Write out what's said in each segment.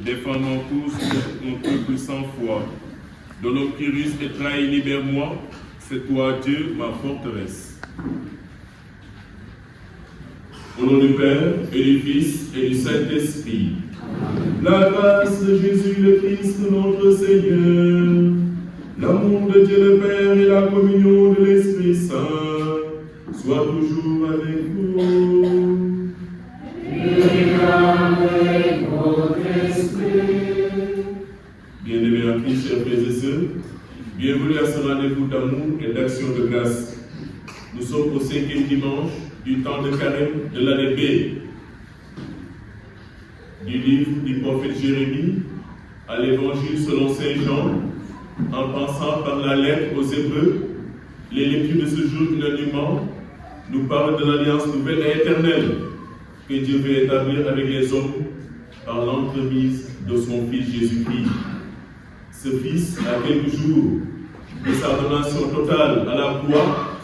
Défends-nous tous mon peuple sans foi. Dans l'obscurus et trahis, libère-moi. C'est toi, Dieu, ma forteresse. Au nom du Père, et du Fils, et du Saint-Esprit. La grâce de Jésus le Christ, notre Seigneur, l'amour de Dieu le Père et la communion de l'Esprit Saint soient toujours avec vous. Et avec votre esprit. Bien-aimés en Christ, chers frères et sœurs, bienvenue à ce rendez-vous d'amour et d'action de grâce. Nous sommes au 5e dimanche du temps de carême de l'année B. Du livre du prophète Jérémie à l'évangile selon Saint Jean, en passant par la lettre aux Hébreux, les lectures de ce jour unanimement nous parlent de l'alliance nouvelle et éternelle que Dieu veut établir avec les hommes par l'entremise de son Fils Jésus-Christ. Ce Fils, à quelques jours de sa donation totale à la croix,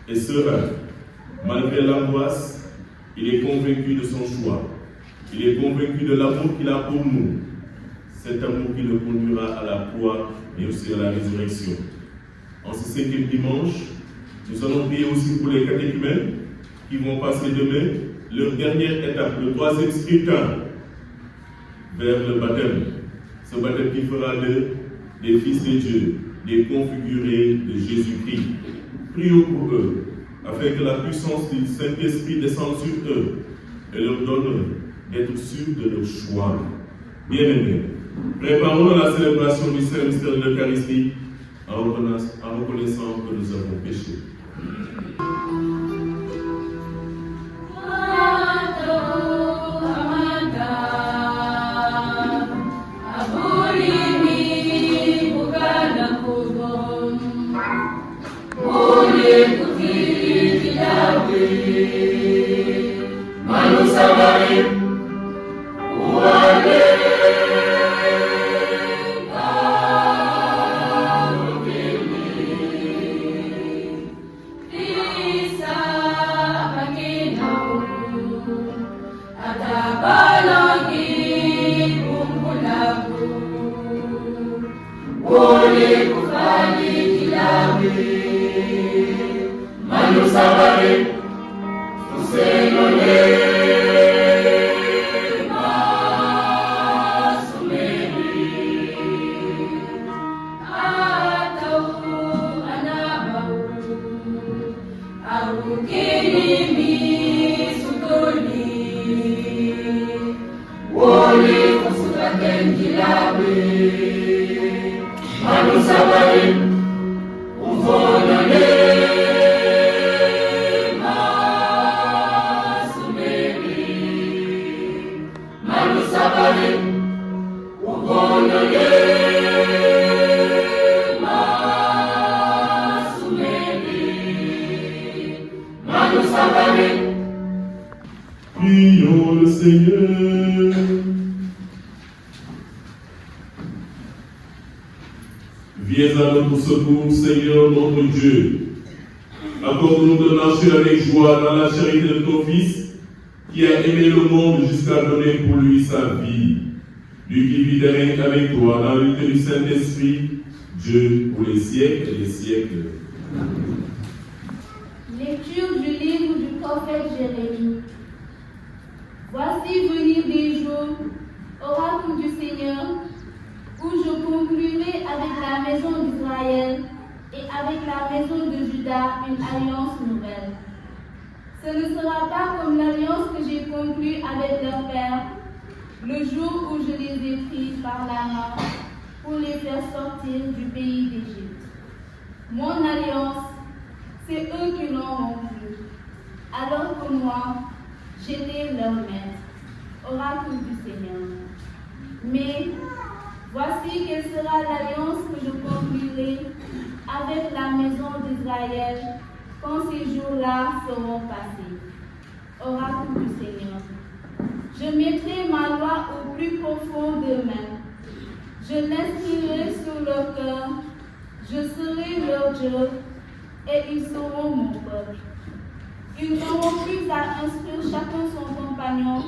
est serein. Malgré l'angoisse, il est convaincu de son choix. Il est convaincu de l'amour qu'il a pour nous. Cet amour qui le conduira à la croix et aussi à la résurrection. En ce 5e dimanche, nous allons prier aussi pour les catéchumènes qui vont passer demain leur dernière étape, le 3e scrutin vers le baptême. Ce baptême qui fera d'eux des fils de Dieu, des configurés de Jésus-Christ. Prions pour eux, afin que la puissance du Saint-Esprit descende sur eux et leur donne d'être sûrs de leur choix. Bien-aimés, préparons la célébration du Saint-Mystère de l'Eucharistie en reconnaissant que nous avons péché. Abu Kini mi sutoli Wole kusuka kenjilabi Manusabari Uvonole Masumeri Manusabari Uvonole Masumeri Manusabari. Prions le Seigneur. Viens à notre secours, Seigneur notre Dieu. Accorde-nous de marcher avec joie dans la charité de ton Fils, qui a aimé le monde jusqu'à donner pour lui sa vie. Lui qui vit et règne avec toi dans l'unité du Saint-Esprit, Dieu pour les siècles et les siècles. Lecture du livre du prophète Jérémie. Voici venir des jours, oracle du Seigneur, où je conclurai avec la maison d'Israël et avec la maison de Juda une alliance nouvelle. Ce ne sera pas comme l'alliance que j'ai conclue avec leur père, le jour où je les ai pris par la main pour les faire sortir du pays d'Égypte. Mon alliance, c'est eux qui l'ont rompue, alors que moi, j'étais leur maître, oracle du Seigneur. Mais voici quelle sera l'alliance que je conclurai avec la maison d'Israël quand ces jours-là seront passés, oracle du Seigneur. Je mettrai ma loi au plus profond d'eux-mêmes. Je l'inscrirai sur leur cœur. Je serai leur Dieu et ils seront mon peuple. Ils n'auront plus à instruire chacun son compagnon,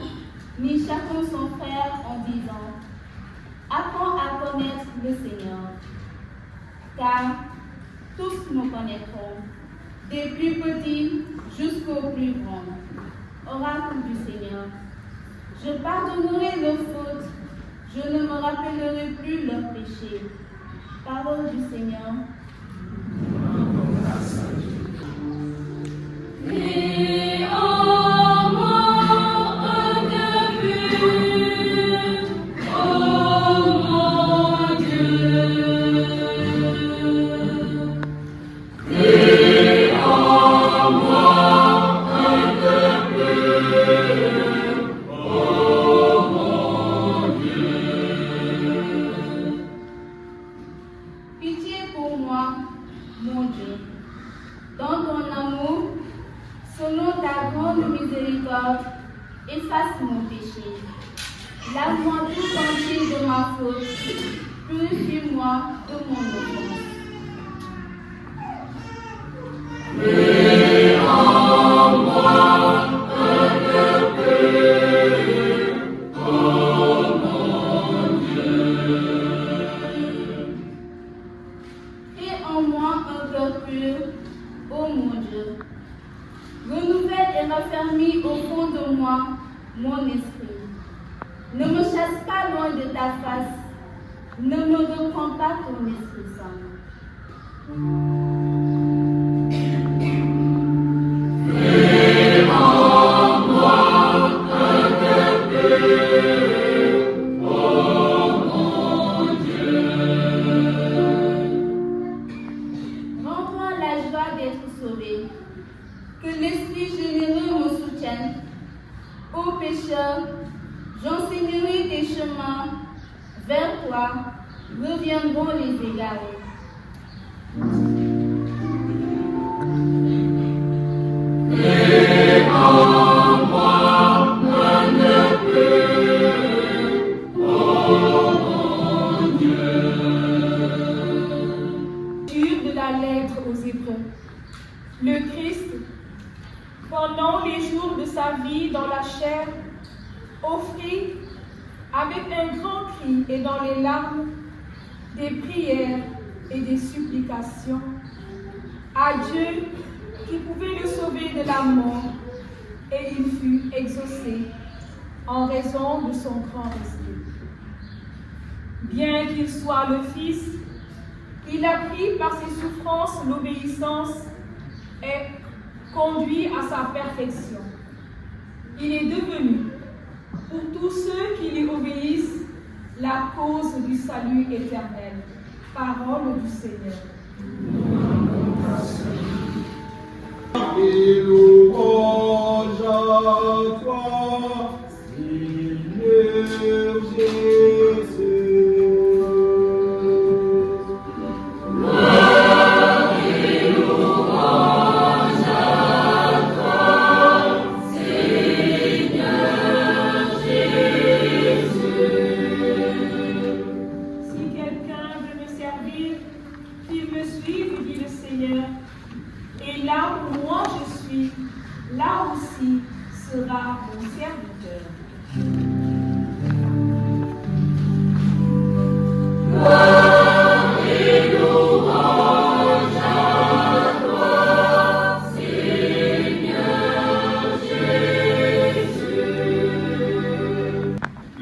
ni chacun son frère en disant « Apprends à connaître le Seigneur. » Car tous me connaîtront, des plus petits jusqu'aux plus grands. Oracle du Seigneur. Je pardonnerai leurs fautes, je ne me rappellerai plus leurs péchés. Parole du Seigneur. Et en moi un cœur pur, oh mon Dieu. Et en moi un cœur pur, oh mon Dieu. Pitié pour moi, mon Dieu. Dans ton amour, selon ta grande miséricorde, efface mon péché. Lave-moi tout entier de ma faute. Purifie-moi de mon offense. Et en moi un cœur pur, oh mon Dieu. Crée en moi un cœur pur, ô mon Dieu. Renouvelle et raffermis au fond de moi mon esprit. Ne me chasse pas loin de ta face. Ne me reprends pas ton Esprit Saint. Et en moi un cœur pur, oh mon Dieu. Rends-moi la joie d'être sauvé. Que l'Esprit généreux me soutienne. Ô pécheur, j'enseignerai tes chemins. Vers toi reviendront les égarés. Et en moi un cœur pur, oh mon Dieu. Lecture de la lettre aux Hébreux. Le Christ, pendant les jours de sa vie dans la chair, offrit avec un grand cri et dans les larmes des prières et des supplications à Dieu qui pouvait le sauver de la mort, et il fut exaucé en raison de son grand respect. Bien qu'il soit le Fils, il a pris par ses souffrances l'obéissance et conduit à sa perfection. Il est devenu salut éternel. Parole du Seigneur. Et louange à toi, Seigneur Jésus. Et là où moi je suis, là aussi sera mon serviteur. Gloire et louange à toi, Seigneur Jésus.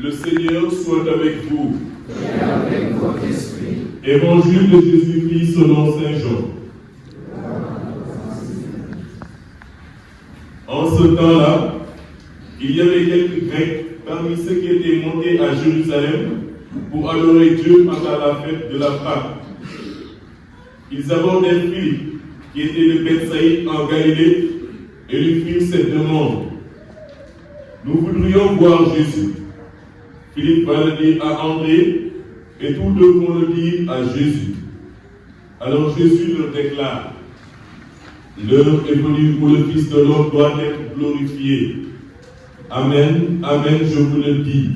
Le Seigneur soit avec vous. Et avec votre esprit. Évangile de Jésus-Christ selon Saint Jean. En ce temps-là, il y avait quelques Grecs parmi ceux qui étaient montés à Jérusalem pour adorer Dieu pendant la fête de la Pâque. Ils abordèrent Philippe, qui était de Bethsaïde en Galilée, et lui firent cette demande. Nous voudrions voir Jésus. Philippe va le dire à André, et tous deux vont le dire à Jésus. Alors Jésus leur déclare: l'heure est venue où le Fils de l'homme doit être glorifié. Amen, amen, je vous le dis.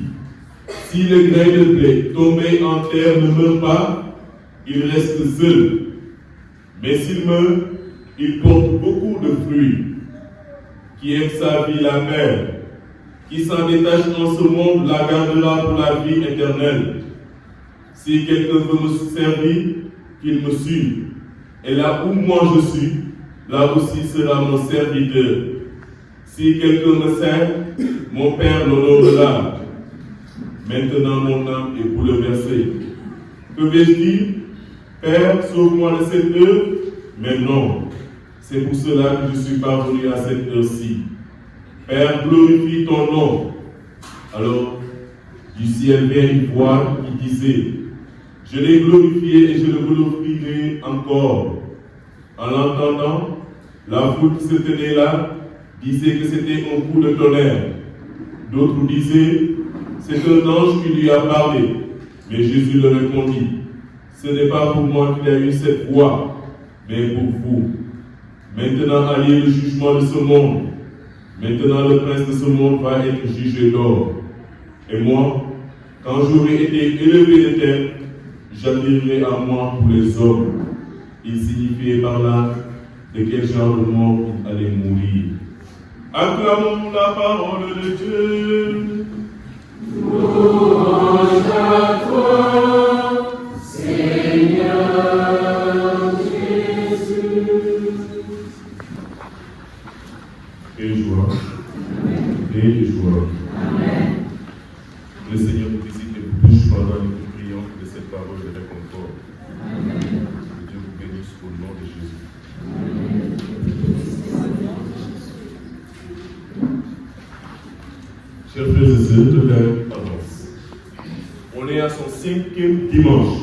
Si le grain de blé tombé en terre ne meurt pas, il reste seul. Mais s'il meurt, il porte beaucoup de fruits. Qui aime sa vie la mère, qui s'en détache en ce monde, la gardera pour la vie éternelle. Si quelqu'un veut me servir, qu'il me suive. Et là où moi je suis, là aussi sera mon serviteur. Si quelqu'un me sert, mon Père l'honorera. Maintenant mon âme est bouleversée. Que vais-je dire? Père, sauve-moi de cette heure? Mais non, c'est pour cela que je suis parvenu à cette heure-ci. Père, glorifie ton nom. Alors, du ciel vient une voix qui disait: je l'ai glorifié et je le glorifierai encore. En l'entendant, la foule qui se tenait là disait que c'était un coup de tonnerre. D'autres disaient: c'est un ange qui lui a parlé. Mais Jésus leur répondit: ce n'est pas pour moi qu'il a eu cette voix, mais pour vous. Maintenant a lieu le jugement de ce monde. Maintenant le prince de ce monde va être jugé d'or. Et moi, quand j'aurai été élevé de terre, j'attirerai à moi pour les hommes. Il signifiait par là de quel genre de mort il allait mourir. Acclamons la parole de Dieu. Louange à toi, Seigneur Jésus. Et joie. Et joie. Amen. Le Seigneur vous visite et vous touche pendant que nous prions de cette parole de réconfort. Amen. Que Dieu vous bénisse au nom de Jésus. Chers frères et sœurs, le Père avance. On est à son 5e dimanche.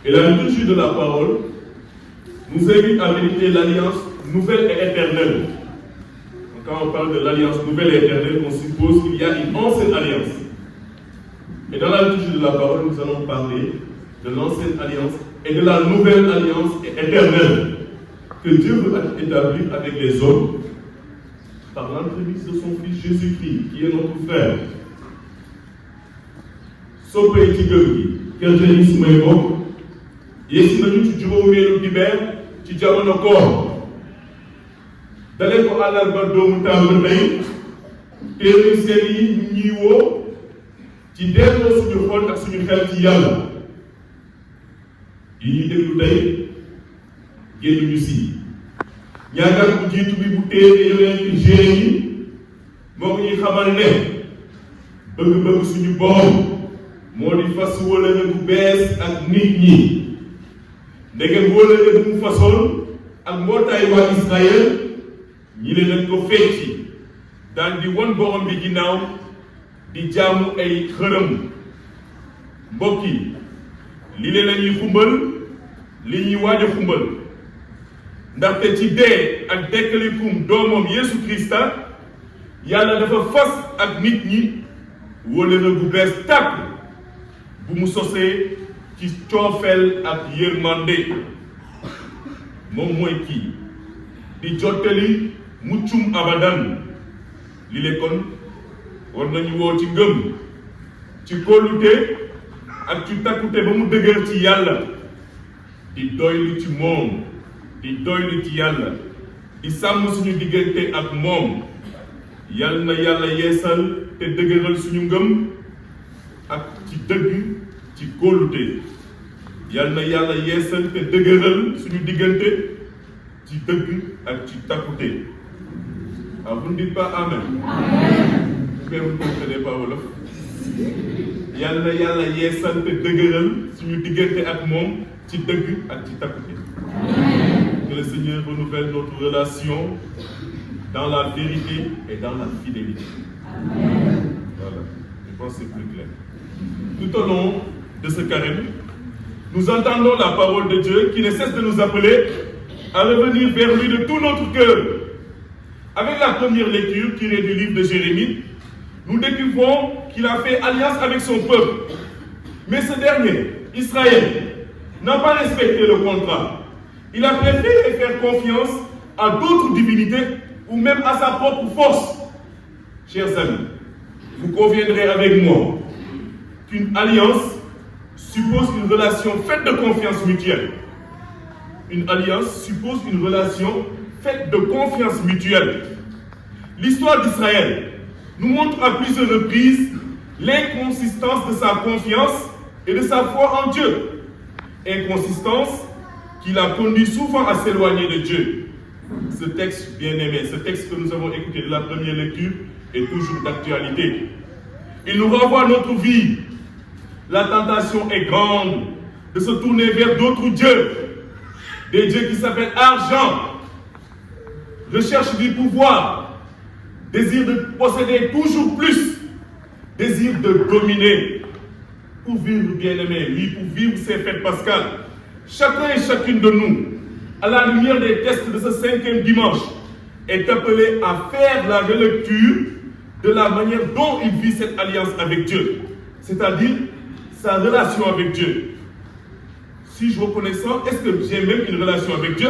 Et la liturgie de la parole nous invite à méditer l'alliance nouvelle et éternelle. Quand on parle de l'alliance nouvelle et éternelle, on suppose qu'il y a une ancienne alliance. Et dans la liturgie de la parole, nous allons parler de l'ancienne alliance et de la nouvelle alliance éternelle que Dieu veut établir avec les hommes par l'entremise de son Fils Jésus-Christ, qui est notre frère. Soppay ci gëm gi kër jëriñ si may bokk yegsi nañu ci juróomeelu dibeer ci jamono koor dalee ko àllarba doomu tàmm tey téere seen yi ñuy woo ci delloo suñu xol ak suñu xel ci yàlla yi ñuy déglu tey génnuñu si ñaagal bu jiitu bi bu téere yonent Jéem yi moo ñuy xamal ne bëgg-bëgg suñu borom moo di fas wóllëre bu bees ak nit ñi ndegem wóllëre bu mu fasoon ak mbootaay waa Israël ñi ne nañ ko fecci daal di won borom bi ginnaaw di jaamu ay xërëm mbokk yi lii la ñuy xumbal li ñuy waaj a xumbal ndaxte ci dee ak dekkalikum doomam Yeesu Krista yàlla dafa fas ak nit ñi wóllëre gu bees tàkk bu mu sosee ci coofeel ak yërmande moom mooy kii di jottali muccum abadan li le kon war nañu woo ci ngëm ci kóolute ak ci takkute ba mu dëgër ci yàlla di doylu ci moom di doylu ci yàlla di sàmm suñu diggante ak moom yal na yàlla yeesal te dëgëral suñu ngëm ak ci dëgg ci kóolute yal na yàlla yeesal te dëgëral suñu diggante ci dëgg ak ci takkute. Ah, vous ne dites pas amen. Mais vous ne comprenez pas wolof. yal na yàlla yeesal te dëgëral suñu diggante ak moom ci dëgg ak ci takkute. Que le Seigneur renouvelle notre relation dans la vérité et dans la fidélité. Voilà, je pense que c'est plus clair. Tout au long de ce carême, nous entendons la parole de Dieu qui ne cesse de nous appeler à revenir vers lui de tout notre cœur. Avec la première lecture tirée du livre de Jérémie, nous découvrons qu'il a fait alliance avec son peuple. Mais ce dernier, Israël, n'a pas respecté le contrat. Il a préféré faire confiance à d'autres divinités ou même à sa propre force. Chers amis, vous conviendrez avec moi qu'une alliance suppose une relation faite de confiance mutuelle. Une alliance suppose une relation faite de confiance mutuelle. L'histoire d'Israël nous montre à plusieurs reprises l'inconsistance de sa confiance et de sa foi en Dieu. Inconsistance qui l'a conduit souvent à s'éloigner de Dieu. Ce texte bien-aimé, ce texte que nous avons écouté de la première lecture est toujours d'actualité. Il nous renvoie à notre vie. La tentation est grande de se tourner vers d'autres dieux. Des dieux qui s'appellent argent, recherche du pouvoir, désir de posséder toujours plus, désir de dominer. Pour vivre bien-aimé, oui, pour vivre ces fêtes pascales, chacun et chacune de nous, à la lumière des textes de ce 5e dimanche, est appelé à faire la relecture de la manière dont il vit cette alliance avec Dieu, c'est-à-dire sa relation avec Dieu. Suis-je reconnaissant? Est-ce que j'ai même une relation avec Dieu?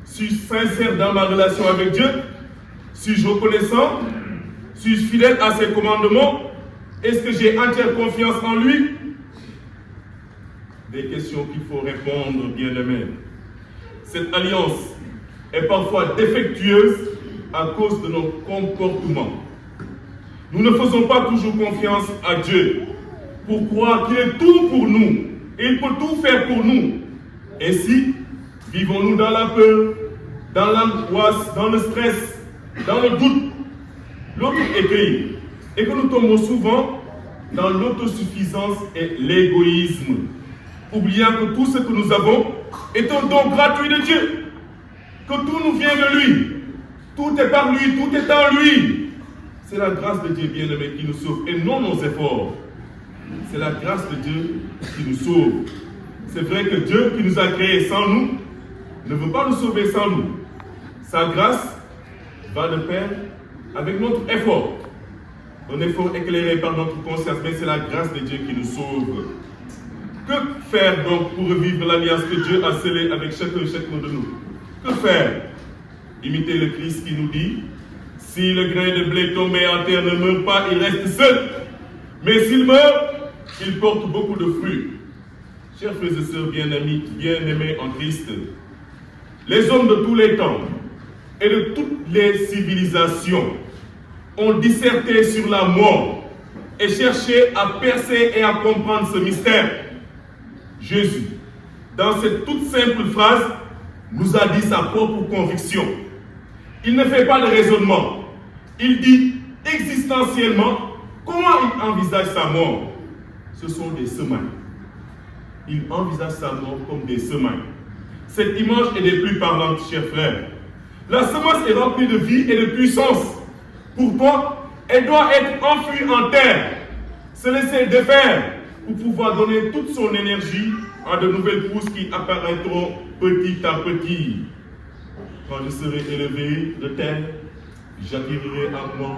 Suis-je sincère dans ma relation avec Dieu? Suis-je reconnaissant? Suis-je fidèle à ses commandements? Est-ce que j'ai entière confiance en lui? Des questions qu'il faut répondre, bien-aimés. Cette alliance est parfois défectueuse à cause de nos comportements. Nous ne faisons pas toujours confiance à Dieu pour croire qu'il est tout pour nous et il peut tout faire pour nous. Ainsi, vivons-nous dans la peur, dans l'angoisse, dans le stress, dans le doute. L'autre écrit et que nous tombons souvent dans l'autosuffisance et l'égoïsme, oubliant que tout ce que nous avons est un don gratuit de Dieu, que tout nous vient de lui, tout est par lui, tout est en lui. C'est la grâce de Dieu bien-aimé qui nous sauve et non nos efforts. C'est la grâce de Dieu qui nous sauve. C'est vrai que Dieu qui nous a créés sans nous ne veut pas nous sauver sans nous. Sa grâce va de pair avec notre effort. Un effort éclairé par notre conscience, mais c'est la grâce de Dieu qui nous sauve. Que faire donc pour revivre l'alliance que Dieu a scellée avec chacun de nous? Que faire? Imiter le Christ qui nous dit: si le grain de blé tombé en terre ne meurt pas, il reste seul. Mais s'il meurt, il porte beaucoup de fruits. Chers frères et sœurs bien-aimés en Christ, les hommes de tous les temps et de toutes les civilisations ont disserté sur la mort et cherché à percer et à comprendre ce mystère. Jésus, dans cette toute simple phrase, nous a dit sa propre conviction. Il ne fait pas de raisonnement. Il dit existentiellement comment il envisage sa mort. Ce sont des semailles. Il envisage sa mort comme des semailles. Cette image est des plus parlantes, chers frères. La semence est remplie de vie et de puissance. Pourtant, elle doit être enfouie en terre, se laisser défaire pour pouvoir donner toute son énergie à de nouvelles pousses qui apparaîtront petit à petit. Quand je serai élevé de terre, j'attirerai à moi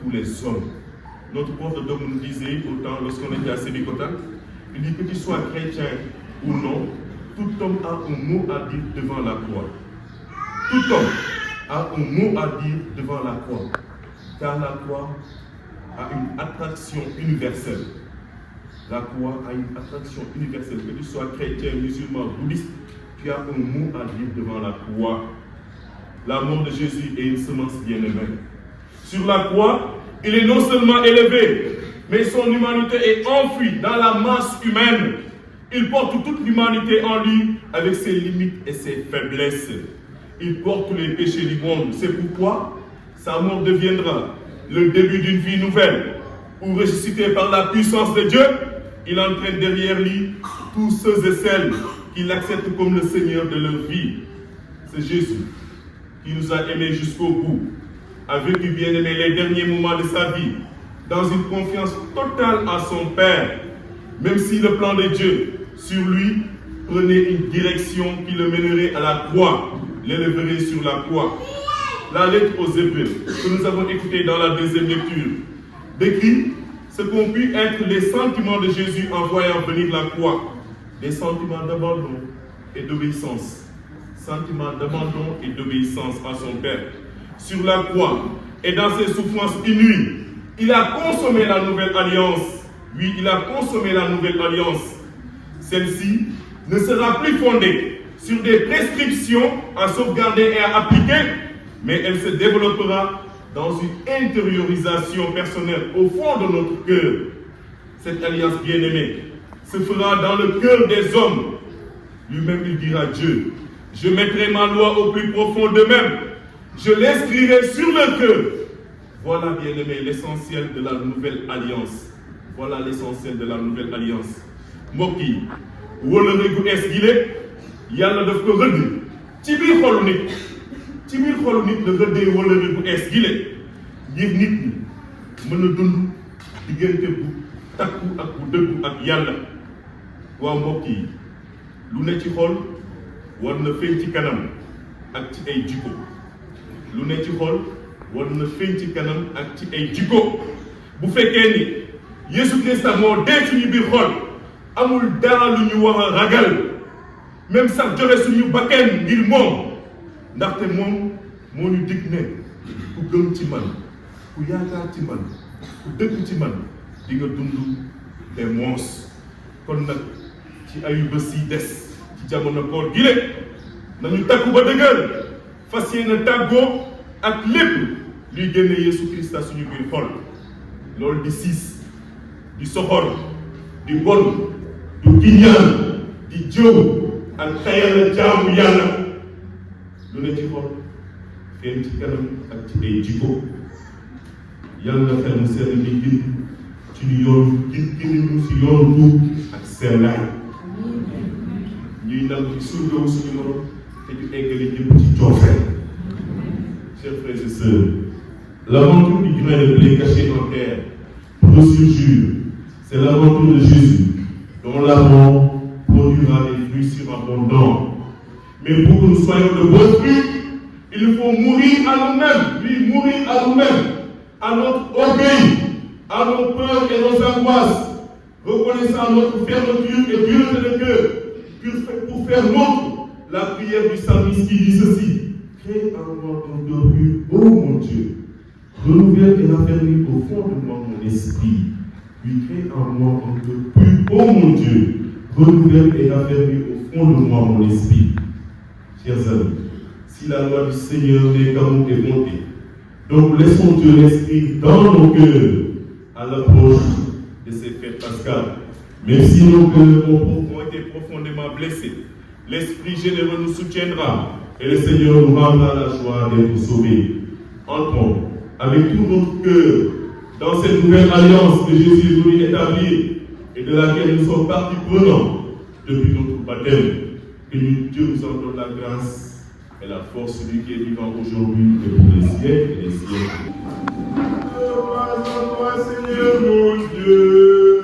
tous les hommes. Notre prof de dogme nous disait, autant lorsqu'on était à Sébikota, il dit que tu sois chrétien ou non, tout homme a un mot à dire devant la croix. Tout homme a un mot à dire devant la croix. Car la croix a une attraction universelle. La croix a une attraction universelle. Que tu sois chrétien, musulman, bouddhiste, tu as un mot à dire devant la croix. La mort de Jésus est une semence bien-aimée. Sur la croix, il est non seulement élevé, mais son humanité est enfouie dans la masse humaine. Il porte toute l'humanité en lui avec ses limites et ses faiblesses. Il porte tous les péchés du monde. C'est pourquoi sa mort deviendra le début d'une vie nouvelle. Ou ressuscité par la puissance de Dieu, il entraîne derrière lui tous ceux et celles qui l'acceptent comme le Seigneur de leur vie. C'est Jésus qui nous a aimés jusqu'au bout, a vécu bien aimé les derniers moments de sa vie, dans une confiance totale à son Père, même si le plan de Dieu sur lui prenait une direction qui le mènerait à la croix, l'élèverait sur la croix. La lettre aux Hébreux que nous avons écoutée dans la deuxième lecture décrit ce qu'ont pu être les sentiments de Jésus en voyant venir la croix, des sentiments d'abandon et d'obéissance. Sentiments d'abandon et d'obéissance à son Père. Sur la croix et dans ses souffrances inouïes, il a consommé la nouvelle alliance. Oui, il a consommé la nouvelle alliance. Celle-ci ne sera plus fondée sur des prescriptions à sauvegarder et à appliquer, mais elle se développera dans une intériorisation personnelle au fond de notre cœur. Cette alliance bien-aimée se fera dans le cœur des hommes. Lui-même, il dira Dieu, je mettrai ma loi au plus profond d'eux-mêmes. Je l'inscrirai sur le cœur. Voilà, bien-aimé, l'essentiel de la nouvelle alliance. Voilà l'essentiel de la nouvelle alliance. mbokk yi wóllëre gu es gi yàlla daf ko rëdd ci biir xolu nit la rëddee wóllëre gu es gi ngir nit ñi mën a dund diggante bu takku ak bu dëggu ak yàlla. waaw mbokk yi lu ne ci xol war na feeñ ci kanam ak ci ay jikko. lu ne ci xol war na feeñ ci kanam ak ci ay jikko. bu fekkee ni Yeesu Krista moo dee suñu biir xol amul dara lu ñu war a ragal, même sax joxe suñu bakkan ngir moom, ndaxte moom moo ñu dig ne ku gëm ci man, ku yaakaar ci man, ku dëkk ci man di nga dund te moos. kon nag ci ayu bés yi des ci jamono koor gi nañu takku ba dëgër fas yéene tàggoo ak lépp luy génne Yeesu Krista suñu biir xol. loolu di siis, di soxor, di bon, du kiñaan, di jëw ak tayal jaamu yàlla. lu ne ci xol feeñ ci kanam ak ci ay jikko. yàlla na xel mu sell mi gin ci ñu yoon gin si yoon tuub ak sellaay. ñuy nangu ci surgawu suñu morom te ñu eggali ñëpp ci coofeel. Chers frères et sœurs, l'aventure du grain de blé caché en terre pour le surjure, c'est l'aventure de Jésus dont la mort produira des fruits surabondants. Mais pour que nous soyons de bons fruits, il faut mourir à nous-mêmes, oui, mourir à nous-mêmes, à notre orgueil, à nos peurs et nos angoisses, reconnaissant notre fermeture et dureté de cœur, pour faire nôtre la prière du psalmiste qui dit ceci: crée en moi un cœur pur, ô mon Dieu, renouvelle et raffermis au fond de moi mon esprit. Puis crée en moi un cœur pur, ô mon Dieu, renouvelle et raffermis au fond de moi mon esprit. Chers amis, si la loi du Seigneur n'est qu'amour et bonté, donc laissons Dieu l'inscrire dans nos cœurs à l'approche de ces fêtes pascales. Même si nos cœurs ont été profondément blessés, l'Esprit généreux nous soutiendra et le Seigneur nous rendra la joie d'être sauvés. Entrons avec tout notre cœur dans cette nouvelle alliance que Jésus est venu établir et de laquelle nous sommes partis prenants depuis notre baptême. Que Dieu nous en donne la grâce et la force, celui qui est vivant aujourd'hui et pour les siècles et les siècles. Seigneur mon Dieu,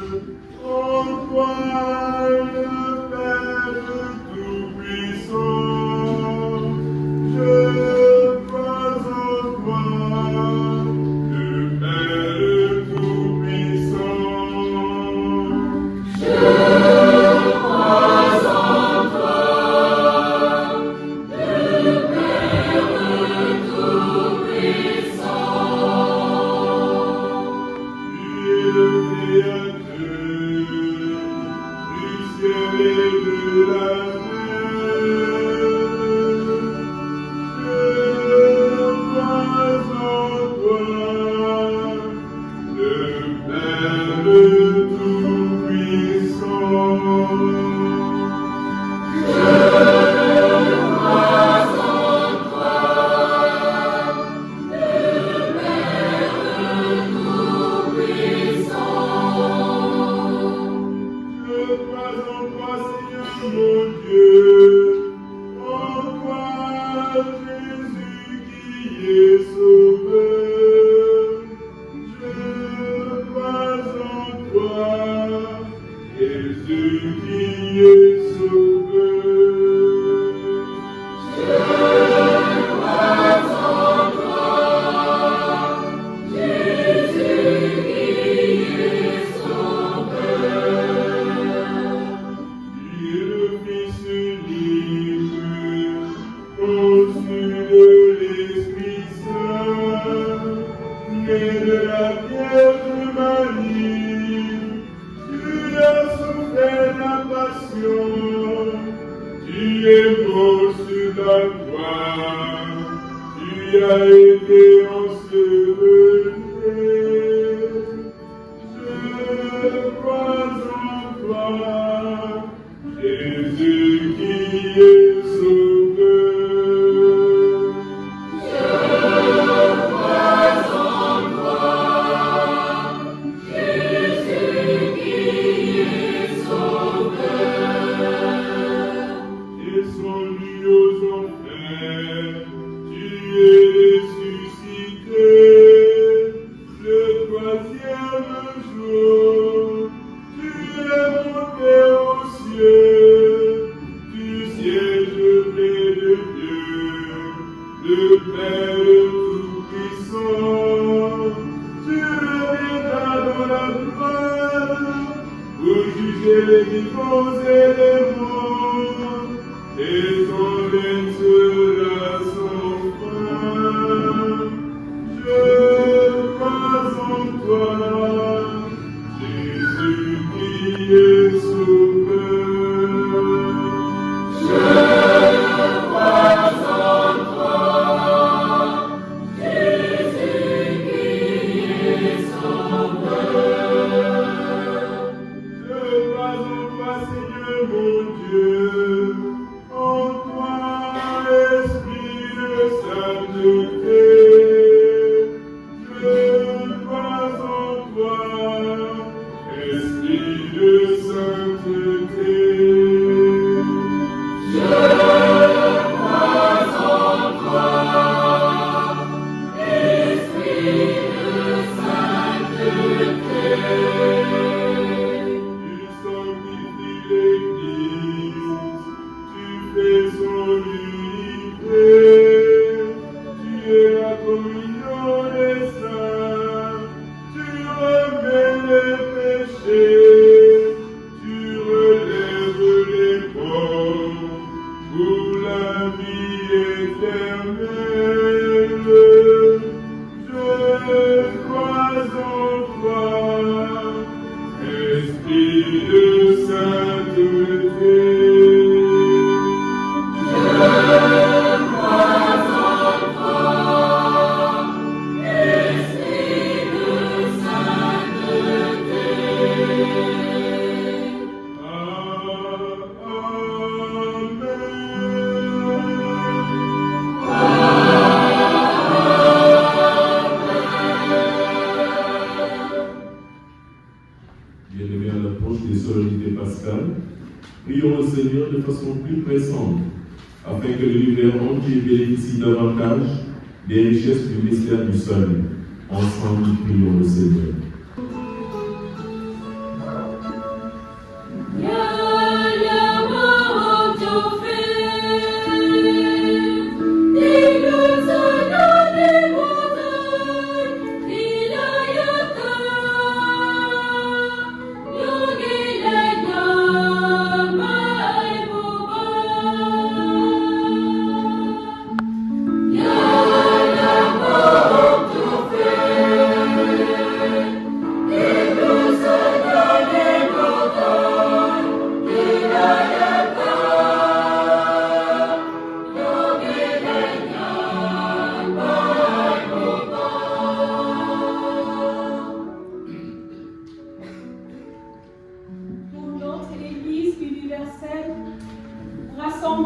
Prions le Seigneur de façon plus pressante, afin que l'univers entier bénéficie davantage des richesses du mystère du salut. Ensemble, prions le Seigneur. Yeah.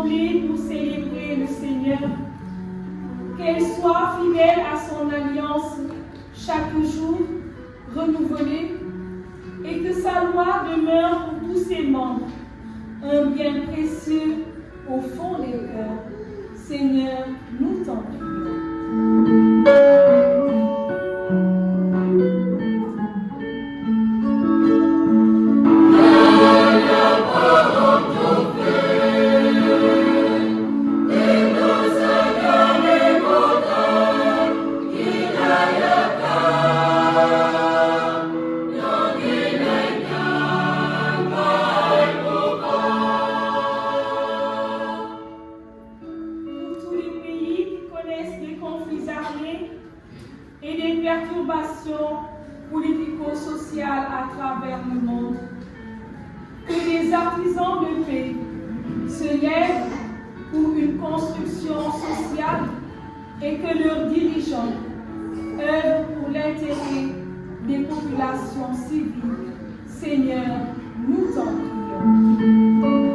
rassemblée pour célébrer le Seigneur. Qu'elle soit fidèle à son alliance chaque jour renouvelée et que sa loi demeure pour tous ses membres, un bien précieux au fond des cœurs. Seigneur, nous t'en prions. Politico-sociales à travers le monde. Que les artisans de paix se lèvent pour une construction sociale et que leurs dirigeants œuvrent pour l'intérêt des populations civiles. Seigneur, nous t'en prions.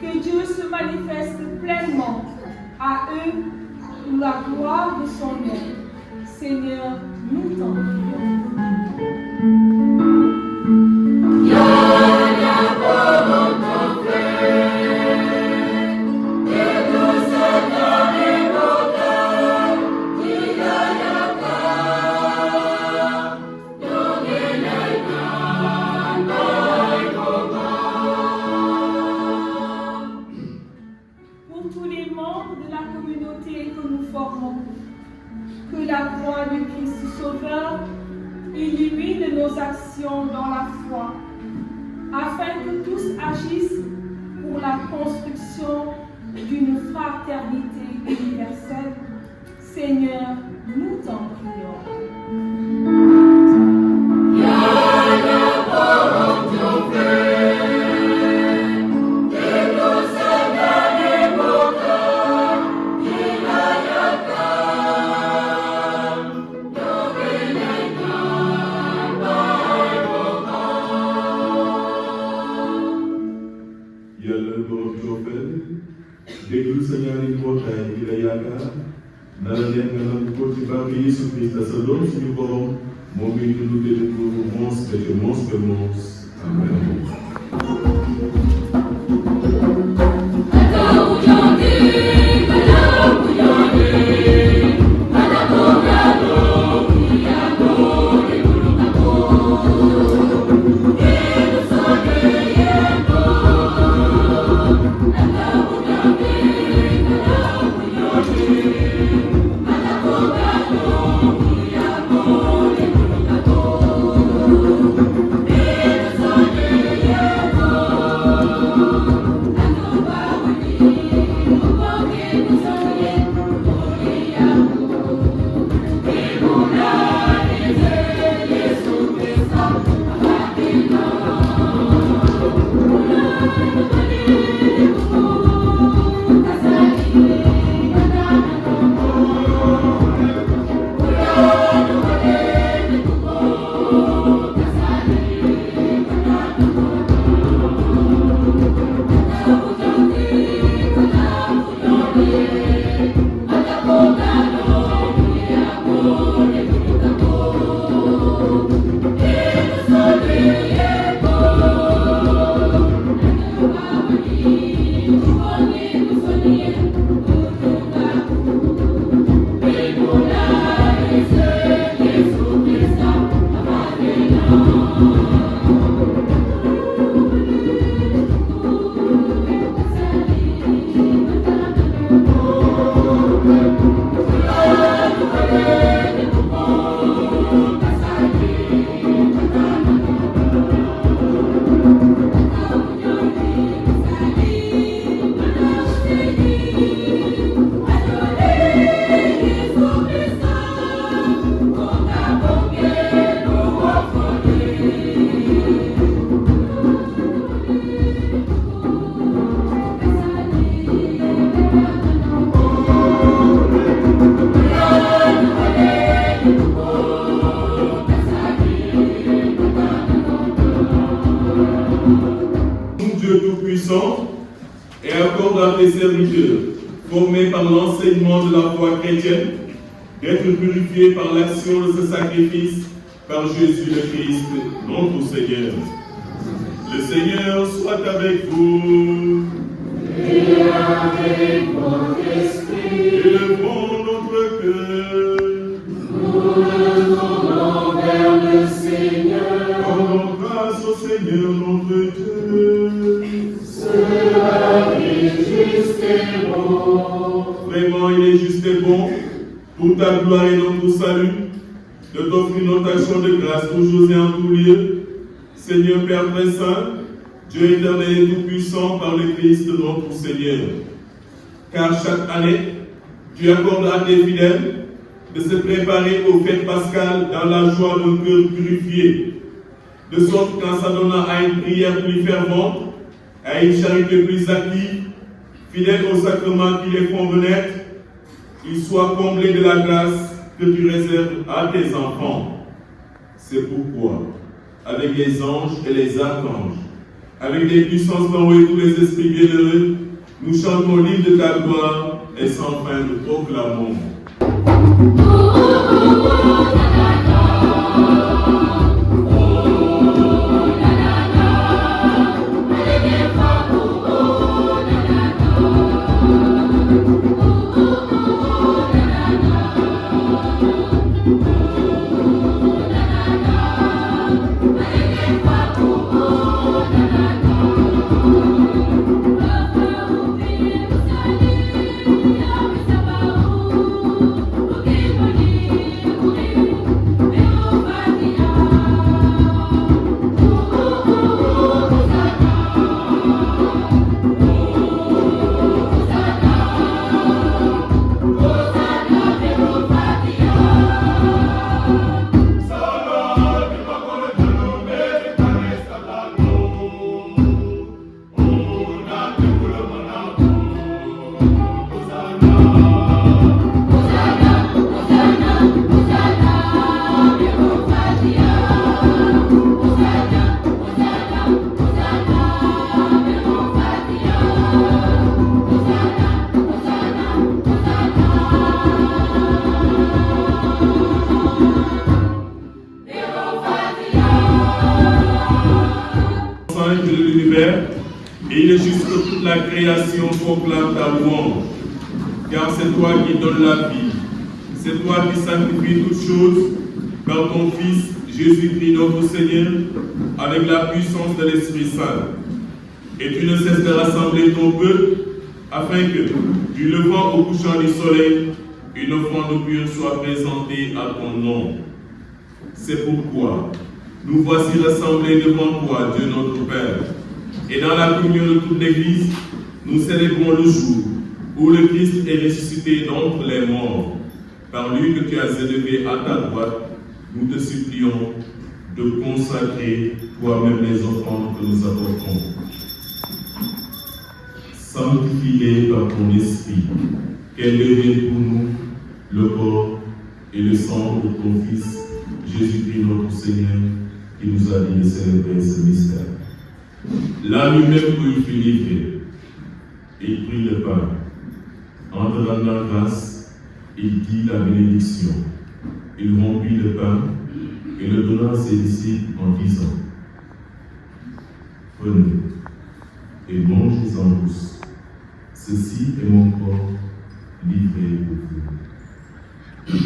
Que Dieu se manifeste pleinement à eux pour la gloire de son nom. Seigneur, nous t'en prions. Que la croix du Christ Sauveur illumine nos actions dans la foi, afin que tous agissent pour la construction d'une fraternité universelle. Seigneur, nous t'en prions. Yeah. formés par l'enseignement de la foi chrétienne, d'être purifiés par l'action de ce sacrifice par Jésus le Christ, notre Seigneur. Le Seigneur soit avec vous. Et avec votre esprit. Élevons notre cœur. Nous le tournons vers le Seigneur. Rendons grâce au Seigneur notre Dieu. Cela est juste et bon. Vraiment, il est juste et bon, pour ta gloire et notre salut, de t'offrir notre action de grâce toujours et en tout lieu. Seigneur Père très saint, Dieu éternel et tout-puissant par le Christ notre Seigneur. Car chaque année, tu accordes à tes fidèles de se préparer aux fêtes pascales dans la joie d'un cœur purifié, de sorte qu'en s'adonnant à une prière plus fervente, à une charité plus active, fidèles aux sacrements qui les font renaître, ils soient comblés de la grâce que tu réserves à tes enfants. C'est pourquoi, avec les anges et les archanges, avec les puissances d'en haut et tous les esprits bienheureux, nous chantons l'hymne de ta gloire et sans fin nous proclamons. Et il est juste que toute la création proclame ta louange, car c'est toi qui donnes la vie, c'est toi qui sanctifies toutes choses par ton Fils Jésus-Christ notre Seigneur, avec la puissance de l'Esprit Saint. Et tu ne cesses de rassembler ton peuple, afin que, du levant au couchant du soleil, une offrande pure soit présentée à ton nom. C'est pourquoi nous voici rassemblés devant toi, Dieu notre Père. Et dans la communion de toute l'Église, nous célébrons le jour où le Christ est ressuscité d'entre les morts. Par lui que tu as élevé à ta droite, nous te supplions de consacrer toi-même les offrandes que nous apportons. Sanctifie-les par ton esprit, qu'elles deviennent pour nous le corps et le sang de ton Fils, Jésus-Christ notre Seigneur, qui nous a dit de célébrer ce mystère. Là lui-même où il fut livré, il prit le pain. En te rendant grâce, il dit la bénédiction. Il rompit le pain et le donna à ses disciples en disant: Prenez et mangez-en tous. Ceci est mon corps livré pour vous.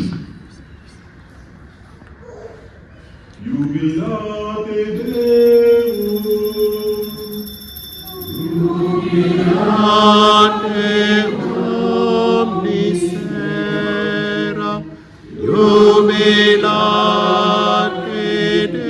Jubilate Deus, jubilate omnis era, jubilate Deus.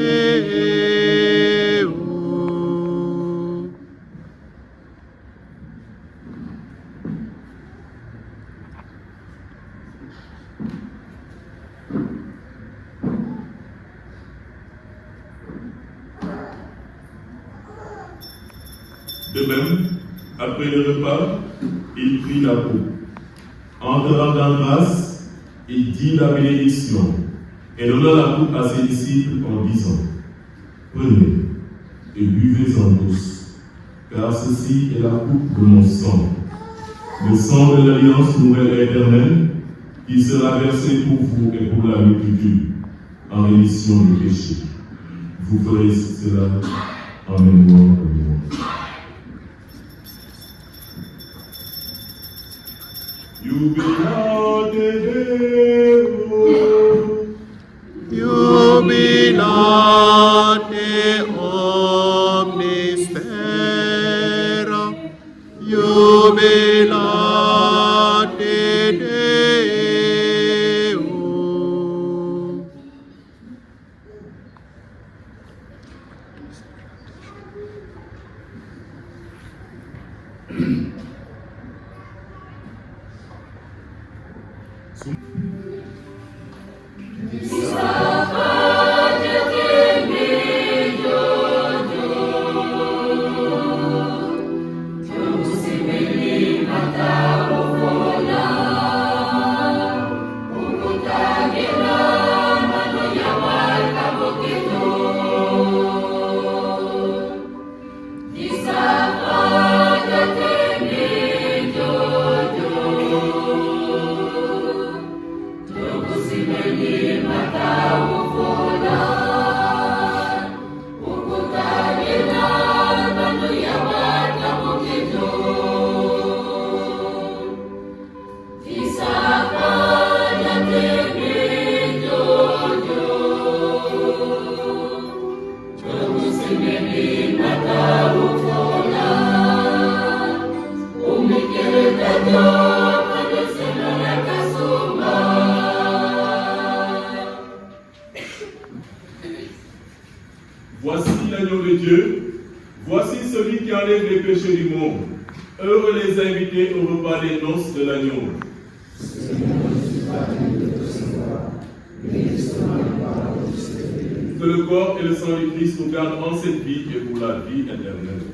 De même, après le repas, il prit la coupe. En te rendant grâce, il dit la bénédiction et donna la coupe à ses disciples en disant: Prenez et buvez-en tous, car ceci est la coupe de mon sang, le sang de l'alliance nouvelle et éternelle, qui sera versé pour vous et pour la multitude, en rémission du péché. Vous ferez cela en mémoire de moi. Jubilate Deo, Jubilate omnis terra, jubilate Deo. Voici l'agneau de Dieu, voici celui qui enlève les péchés du monde. Heureux les invités au repas des noces de l'agneau. Que le corps et le sang du Christ nous gardent en cette vie et pour la vie éternelle.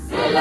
Selai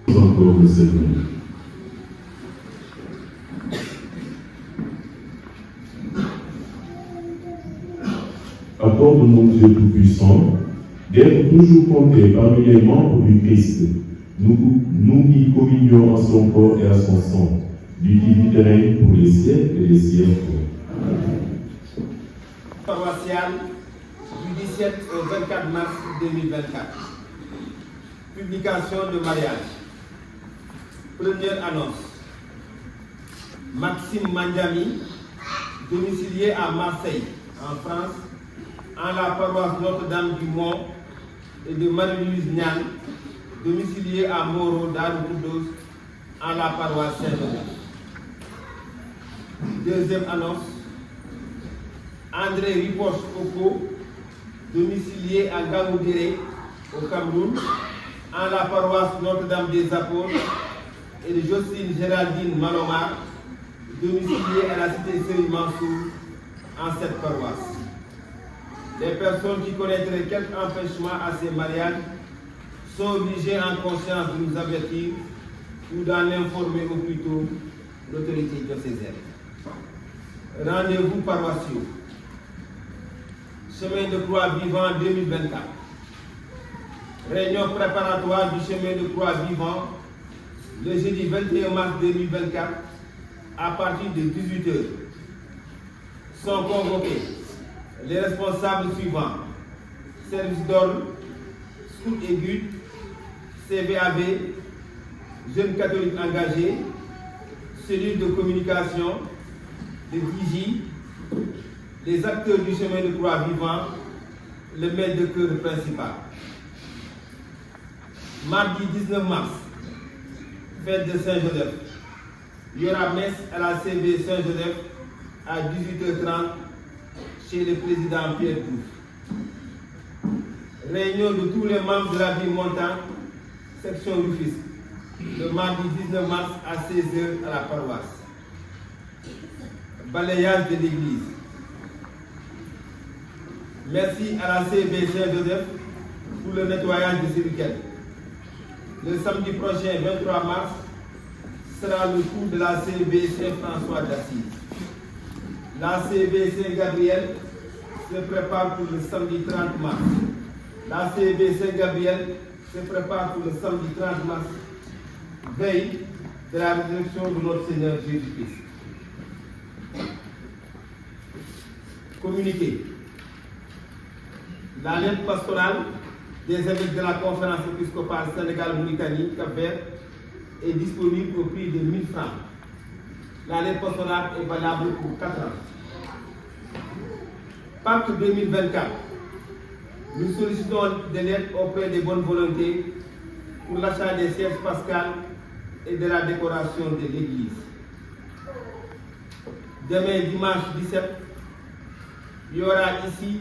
Encore le Seigneur. Accorde-nous, Dieu Tout-Puissant, d'être toujours comptés parmi les membres du Christ, nous qui communions à son corps et à son sang, lui qui vit et règne pour les siècles et les siècles. Paroissiale du 17 au 24 mars 2024. Publication de mariage. Première annonce. Maxime Mandiami, domicilié à Marseille, en France, en la paroisse Notre-Dame du Mont, et de Marie-Louise Nian, domicilié à Moro d'Arou-Koudous, en la paroisse Saint-Joseph. Deuxième annonce. André Ripoche Oko, domicilié à Gamoudéré, au Cameroun, en la paroisse Notre-Dame des Apôtres, et de Jocelyne Géraldine Malomar, domiciliée à la cité Serigne Mansour, en cette paroisse. Les personnes qui connaîtraient quelque empêchement à ces mariages sont obligées en conscience de nous avertir ou d'en informer au plus tôt l'autorité diocésaine. Rendez-vous paroissiaux. Chemin de Croix Vivant 2024. Réunion préparatoire du chemin de Croix Vivant le jeudi 21 mars 2024 à partir de 18h. Sont convoqués les responsables suivants: service d'ordre, scout et guide, CVAV, jeunes catholiques engagés, cellule de communication, de DJ, les acteurs du chemin de Croix Vivant, le maître de chœur principal. Mardi 19 mars, fête de Saint-Joseph. Il y aura messe à la CV Saint-Joseph à 18h30 chez le président Pierre Diouf. Réunion de tous les membres de la ville montante, section Rufisque, le mardi 19 mars à 16h à la paroisse. balayage de l'église. Merci à la CB Saint-Joseph pour le nettoyage de ce week-end. Le samedi prochain, 23 mars, sera le cours de la CB Saint-François d'Assise. La CB Saint-Gabriel se prépare pour le samedi 30 mars. La CB Saint-Gabriel se prépare pour le samedi 30 mars, veille de la résurrection de notre Seigneur Jésus-Christ. Communiqué. La lettre pastorale des évêques de la conférence épiscopale Sénégal-Mauritanie, Cap-Vert, est disponible au prix de 1 000 francs. La lettre pastorale est valable pour 4 ans. Pacte 2024. Nous sollicitons des lettres auprès des bonnes volontés pour l'achat des sièges pascales et de la décoration de l'église. Demain, dimanche 17, il y aura ici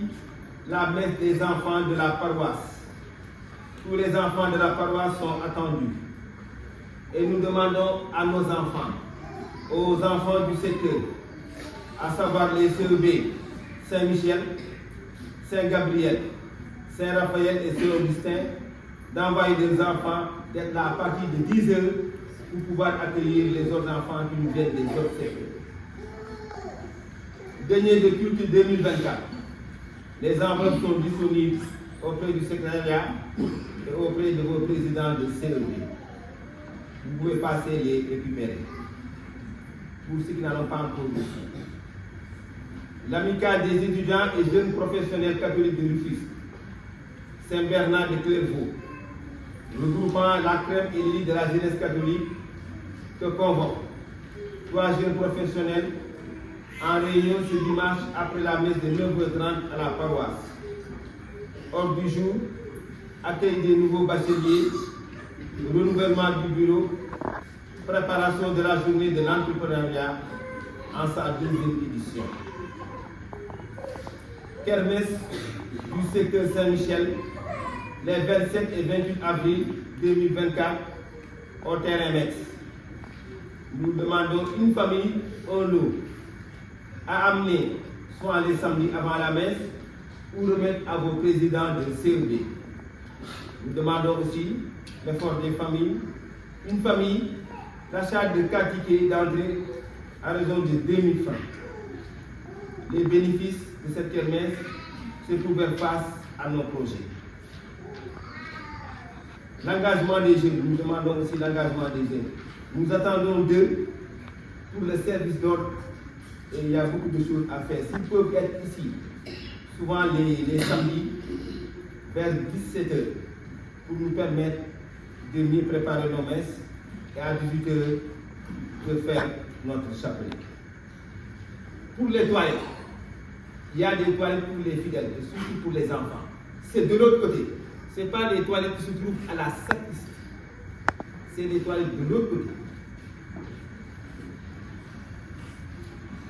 la messe des enfants de la paroisse. Tous les enfants de la paroisse sont attendus. Et nous demandons à nos enfants, aux enfants du secteur, à savoir les CEB, Saint-Michel, Saint-Gabriel, Saint-Raphaël et Saint-Augustin, d'envoyer des enfants d'être là à partir de 10 heures pour pouvoir accueillir les autres enfants qui nous viennent des autres secteurs. Dernier de culte 2024. Les enveloppes sont disponibles auprès du secrétariat et auprès de vos présidents de CEB. Vous pouvez passer les récupérer. Pour ceux qui n'en ont pas encore reçu. L'amicale des étudiants et jeunes professionnels catholiques de Rufisque, Saint-Bernard de Clairvaux, regroupant la crème élite de la jeunesse catholique, te convoque 3 jeunes professionnels en réunion ce dimanche après la messe de 9h30 à la paroisse. Ordre du jour, accueil des nouveaux bacheliers, renouvellement du bureau, préparation de la journée de l'entrepreneuriat en sa 2e édition. Kermesse du secteur Saint-Michel, les 27 et 28 avril 2024 au terrain Mex. Nous demandons une famille, un lot, à amener soit les samedis avant la messe ou remettre à vos présidents de CEB. Nous demandons aussi l'effort des familles. Une famille, l'achat de 4 tickets d'entrée à raison de 2 000 francs. Les bénéfices de cette kermesse se trouvent face à nos projets. L'engagement des jeunes, nous demandons aussi l'engagement des jeunes. Nous attendons d'eux pour le service d'ordre et il y a beaucoup de choses à faire. S'ils peuvent être ici, souvent les samedis, vers 17h, pour nous permettre de mieux préparer nos messes et à 18h de faire notre chapelet. Pour les toilettes, il y a des toilettes pour les fidèles et surtout pour les enfants. C'est de l'autre côté. Ce n'est pas les toilettes qui se trouvent à la sacristie. C'est les toilettes de l'autre côté.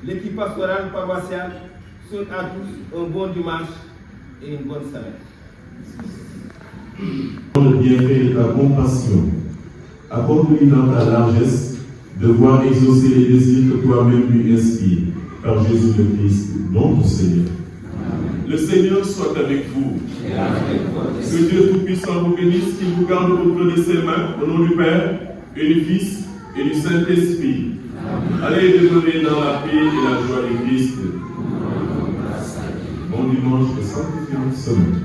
L'équipe pastorale paroissiale souhaite à tous un bon dimanche et une bonne semaine. Le bienfait de ta compassion, accorde-lui dans ta largesse de voir exaucer les désirs que toi-même lui inspires, par Jésus le Christ, notre Seigneur. Le Seigneur soit avec vous. Que Dieu Tout-Puissant vous bénisse, qu'il vous garde au creux de ses mains, au nom du Père, et du Fils, et du Saint-Esprit. Allez demeurer dans la paix et la joie du Christ. Bon dimanche et sanctifiante semaine.